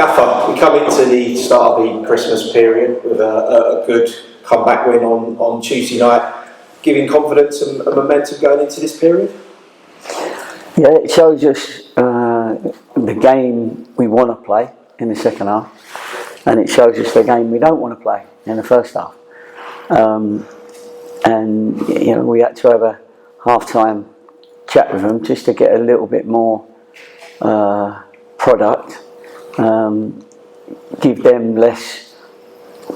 Gaffer, we come into the start of the Christmas period with a good comeback win on Tuesday night, giving confidence and momentum going into this period. Yeah, it shows us the game we want to play in the second half, and it shows us the game we don't want to play in the first half. And we had to have a half-time chat with them just to get a little bit more product, give them less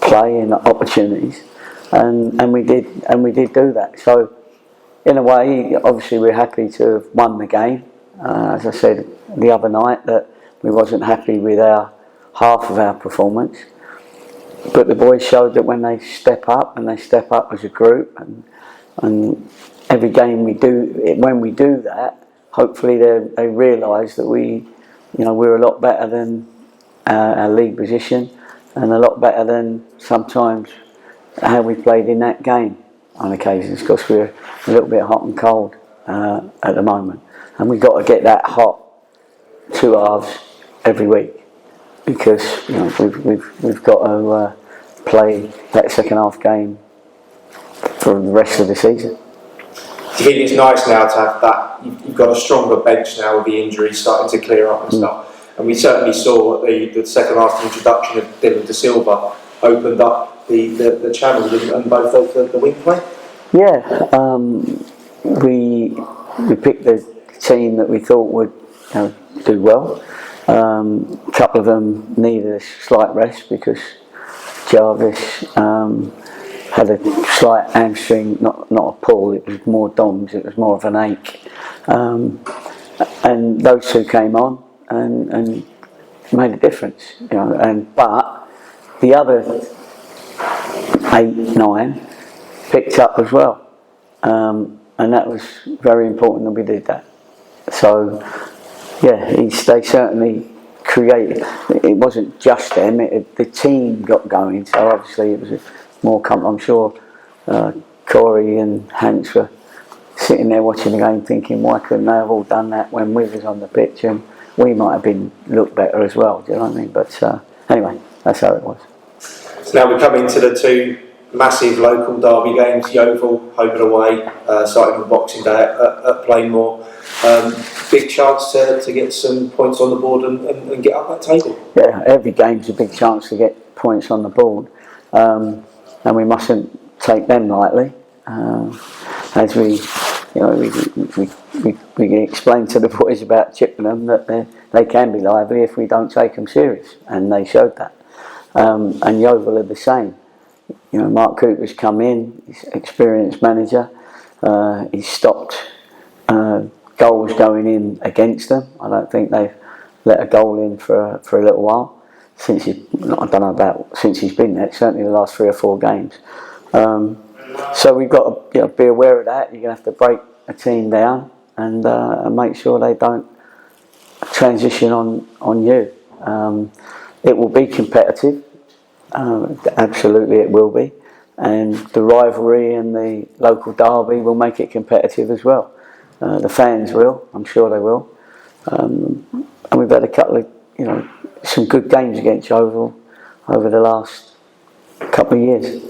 play and opportunities, and we did do that. So in a way, obviously we're happy to have won the game. As I said the other night, that we wasn't happy with half of our performance, but the boys showed that when they step up, and they step up as a group, and every game when we do that, hopefully they realise that we're a lot better than our league position, and a lot better than sometimes how we played in that game on occasions, because we're a little bit hot and cold at the moment, and we've got to get that hot 2 halves every week, because we've got to play that second half game for the rest of the season. Do you think it's nice now to have that? You've got a stronger bench now with the injuries starting to clear up and stuff. And we certainly saw the second half introduction of Dylan De Silva opened up the channels and both the wing play. Yeah, we picked the team that we thought would do well. A couple of them needed a slight rest because Jarvis had a slight hamstring, not a pull, it was more DOMS, it was more of an ache. And those two came on and made a difference. But the other 8, 9 picked up as well. And that was very important that we did that. So, yeah, they certainly created. It wasn't just them, the team got going, so obviously it was more I'm sure Corey and Hans were sitting there watching the game thinking, why couldn't they have all done that when we was on the pitch, and we might have looked better as well, do you know what I mean? But anyway, that's how it was. So now we come into the 2 massive local derby games, Yeovil home and away, starting on Boxing Day at Plainmoor. Big chance to get some points on the board and get up that table. Yeah, every game's a big chance to get points on the board, and we mustn't take them lightly. As we explained to the boys about Chippenham that they can be lively if we don't take them serious, and they showed that. And Yeovil are the same. Mark Cooper's come in, he's an experienced manager. He's stopped goals going in against them. I don't think they've let a goal in for a little while since he's been there. Certainly the last 3 or 4 games. So we've got to be aware of that. You're going to have to break a team down and make sure they don't transition on you. It will be competitive. Absolutely it will be, and the rivalry and the local derby will make it competitive as well. The fans will, I'm sure they will, and we've had a couple of some good games against Yeovil over the last couple of years.